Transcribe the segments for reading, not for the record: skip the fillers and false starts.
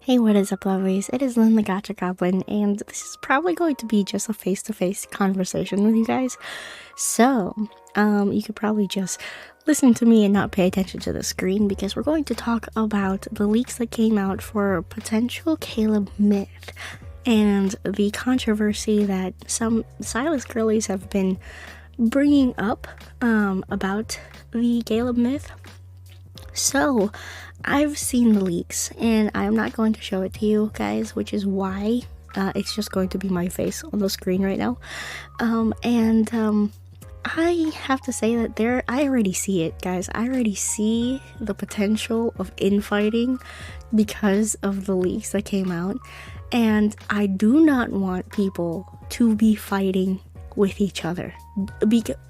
Hey, what is up, lovelies? It is Lynn the Gacha Goblin, and this is probably going to be just a face-to-face conversation with you guys. So, you could probably just listen to me and not pay attention to the screen, because we're going to talk about the leaks that came out for potential Caleb myth, and the controversy that some Silas girlies have been bringing up, about the Caleb myth. So, I've seen the leaks, and I'm not going to show it to you guys, which is why it's just going to be my face on the screen right now. I have to say that I already see it, guys. I already see the potential of infighting because of the leaks that came out, and I do not want people to be fighting with each other,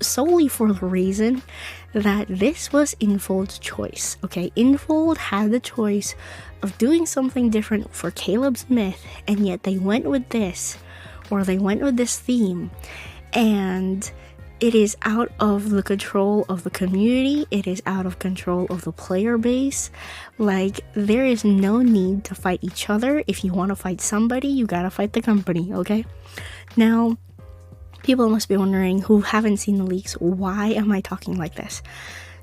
solely for the reason that this was Infold's choice. Okay, Infold had the choice of doing something different for Caleb's myth, and yet they went with this, or they went with this theme, and it is out of the control of the community. It is out of control of the player base. Like, there is no need to fight each other. If you want to fight somebody, you gotta fight the company, okay? Now, people must be wondering, who haven't seen the leaks, why am I talking like this?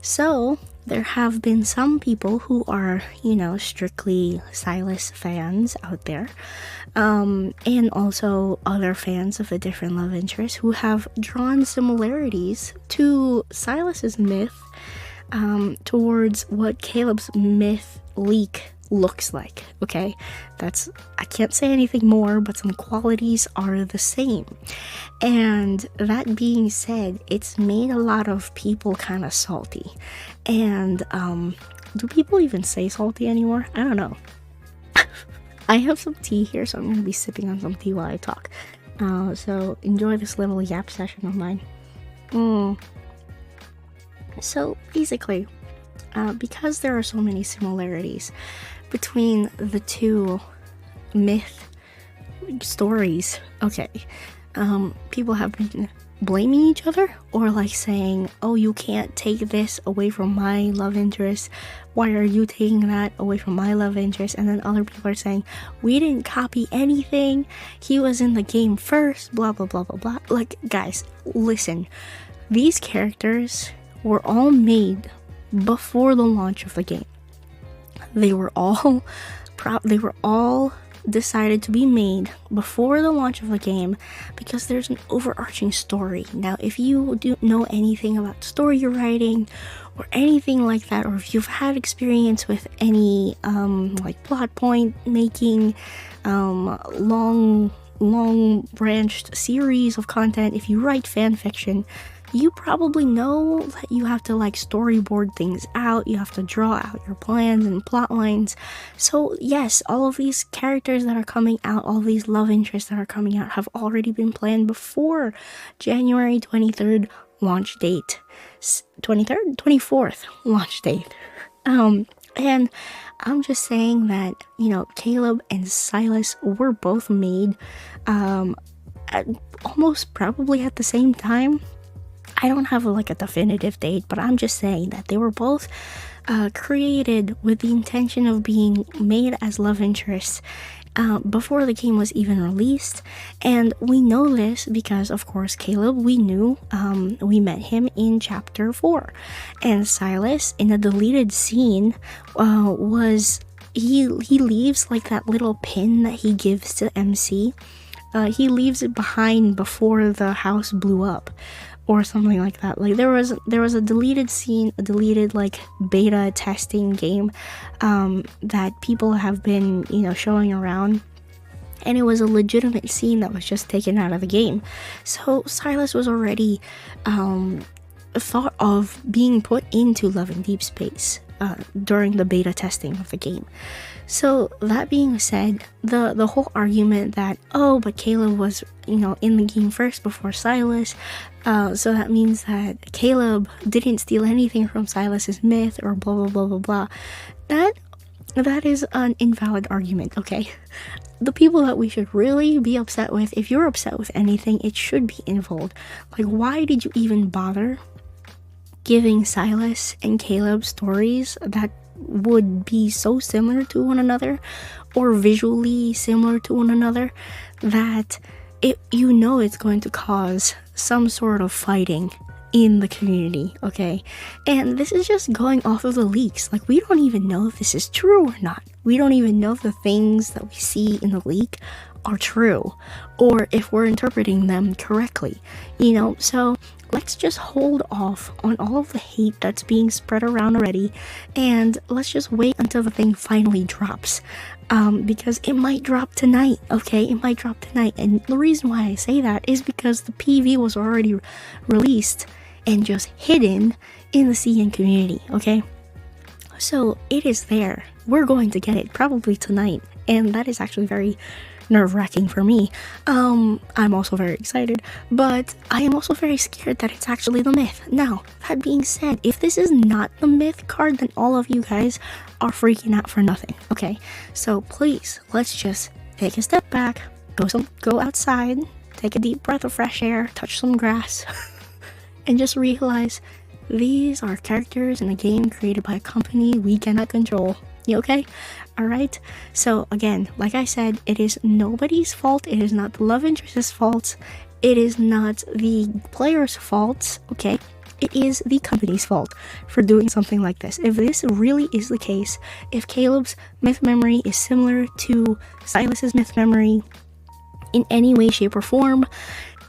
So, there have been some people who are, strictly Silas fans out there, and also other fans of a different love interest who have drawn similarities to Silas's myth, towards what Caleb's myth leak looks like. Okay, I can't say anything more, but some qualities are the same. And that being said, it's made a lot of people kind of salty. And do people even say salty anymore? I don't know. I have some tea here, so I'm gonna be sipping on some tea while I talk. So enjoy this little yap session of mine. So basically, because there are so many similarities between the two myth stories, okay, people have been blaming each other, or like saying, oh, you can't take this away from my love interest, why are you taking that away from my love interest? And then other people are saying, we didn't copy anything, he was in the game first, blah blah blah blah blah. Like, guys, listen, these characters were all made before the launch of the game. They were all decided to be made before the launch of the game, because there's an overarching story. Now, if you do know anything about story writing or anything like that, or if you've had experience with any like plot point making, long branched series of content, if you write fan fiction, you probably know that you have to like storyboard things out, you have to draw out your plans and plot lines. So yes, all of these characters that are coming out, all these love interests that are coming out, have already been planned before January 23rd launch date. 23rd? 24th launch date. And I'm just saying that, Caleb and Silas were both made almost probably at the same time. I don't have a definitive date, but I'm just saying that they were both created with the intention of being made as love interests before the game was even released. And we know this because, of course, Caleb, we knew, we met him in chapter 4, and Silas, in a deleted scene, he leaves like that little pin that he gives to MC. He leaves it behind before the house blew up, or something like that. Like, there was a deleted scene, a deleted beta testing game that people have been showing around, and it was a legitimate scene that was just taken out of the game. So Silas was already thought of being put into Love in Deepspace during the beta testing of the game. So that being said, the whole argument that, oh, but Caleb was in the game first before Silas, so that means that Caleb didn't steal anything from Silas's myth, or blah blah blah blah blah, that is an invalid argument. Okay, the people that we should really be upset with, if you're upset with anything, it should be Infold. Like, why did you even bother giving Silas and Caleb stories that would be so similar to one another, or visually similar to one another, that it's going to cause some sort of fighting in the community, okay? And this is just going off of the leaks. Like, we don't even know if this is true or not. We don't even know if the things that we see in the leak are true, or if we're interpreting them correctly, so let's just hold off on all of the hate that's being spread around already, and let's just wait until the thing finally drops, because it might drop tonight, okay? It might drop tonight. And the reason why I say that is because the PV was already released and just hidden in the CN community, okay? So it is there. We're going to get it probably tonight, and that is actually very nerve-wracking for me. I'm also very excited, but I am also very scared that it's actually the myth. Now, that being said, if this is not the myth card, then all of you guys are freaking out for nothing, okay? So please, let's just take a step back, go outside, take a deep breath of fresh air, touch some grass, and just realize these are characters in a game created by a company we cannot control. You okay? Alright? So again, like I said, it is nobody's fault. It is not the love interest's fault. It is not the player's fault, okay? It is the company's fault for doing something like this. If this really is the case, if Caleb's myth memory is similar to Silas's myth memory in any way, shape, or form,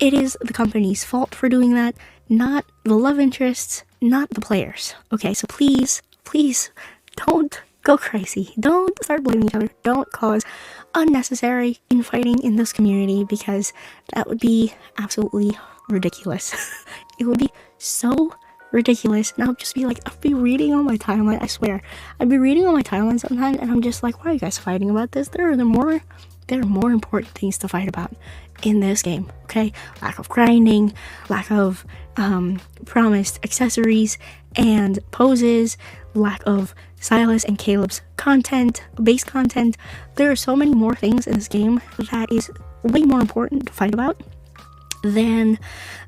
it is the company's fault for doing that, not the love interests, not the players. Okay, so please don't go crazy. Don't start blaming each other. Don't cause unnecessary infighting in this community, because that would be absolutely ridiculous. It would be so ridiculous. And I'll just be like, I'll be reading on my timeline, I swear. I'd be reading on my timeline sometimes, and I'm just like, why are you guys fighting about this? There are more important things to fight about in this game, okay? Lack of grinding, lack of promised accessories and poses, lack of Silas and Caleb's base content. There are so many more things in this game that is way more important to fight about than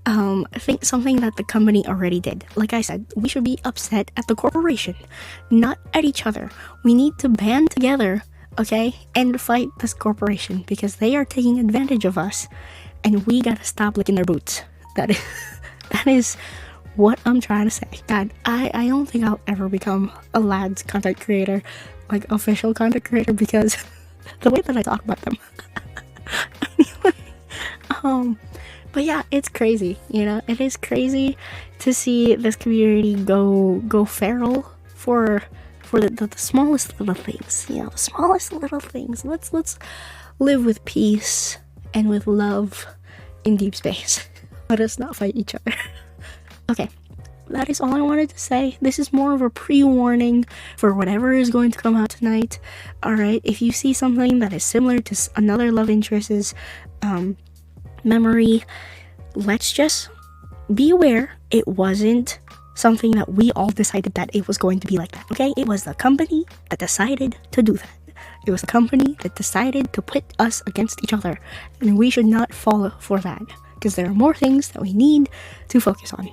I think something that the company already did. Like I said, we should be upset at the corporation, not at each other. We need to band together, okay, and fight this corporation, because they are taking advantage of us, and we gotta stop licking their boots. That is what I'm trying to say. God, I don't think I'll ever become a lads content creator, like official content creator, because the way that I talk about them. Anyway, but yeah, it's crazy, it is crazy to see this community go feral for the smallest little things, the smallest little things. Let's live with peace and with love in Deepspace. Let us not fight each other. Okay, that is all I wanted to say. This is more of a pre-warning for whatever is going to come out tonight. Alright, if you see something that is similar to another love interest's memory, let's just be aware it wasn't something that we all decided that it was going to be like that, okay? It was the company that decided to do that. It was the company that decided to pit us against each other, and we should not fall for that, because there are more things that we need to focus on.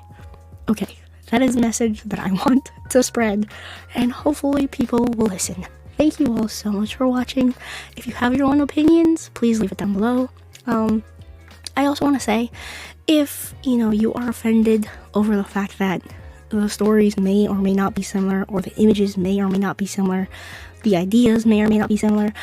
Okay, that is the message that I want to spread, and hopefully people will listen. Thank you all so much for watching. If you have your own opinions, please leave it down below. I also want to say, if you are offended over the fact that the stories may or may not be similar, or the images may or may not be similar, the ideas may or may not be similar,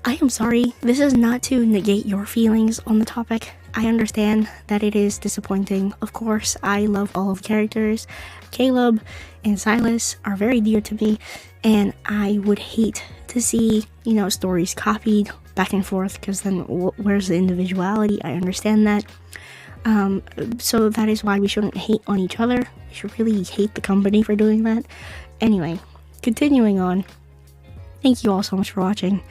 I am sorry. This is not to negate your feelings on the topic. I understand that it is disappointing. Of course, I love all of the characters. Caleb and Silas are very dear to me, and I would hate to see, stories copied back and forth, because then where's the individuality? I understand that. So that is why we shouldn't hate on each other. We should really hate the company for doing that. Anyway, continuing on. Thank you all so much for watching.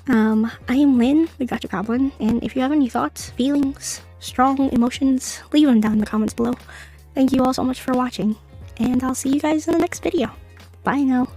I am Lynn, the Gacha Goblin, and if you have any thoughts, feelings, strong emotions, leave them down in the comments below. Thank you all so much for watching, and I'll see you guys in the next video. Bye now.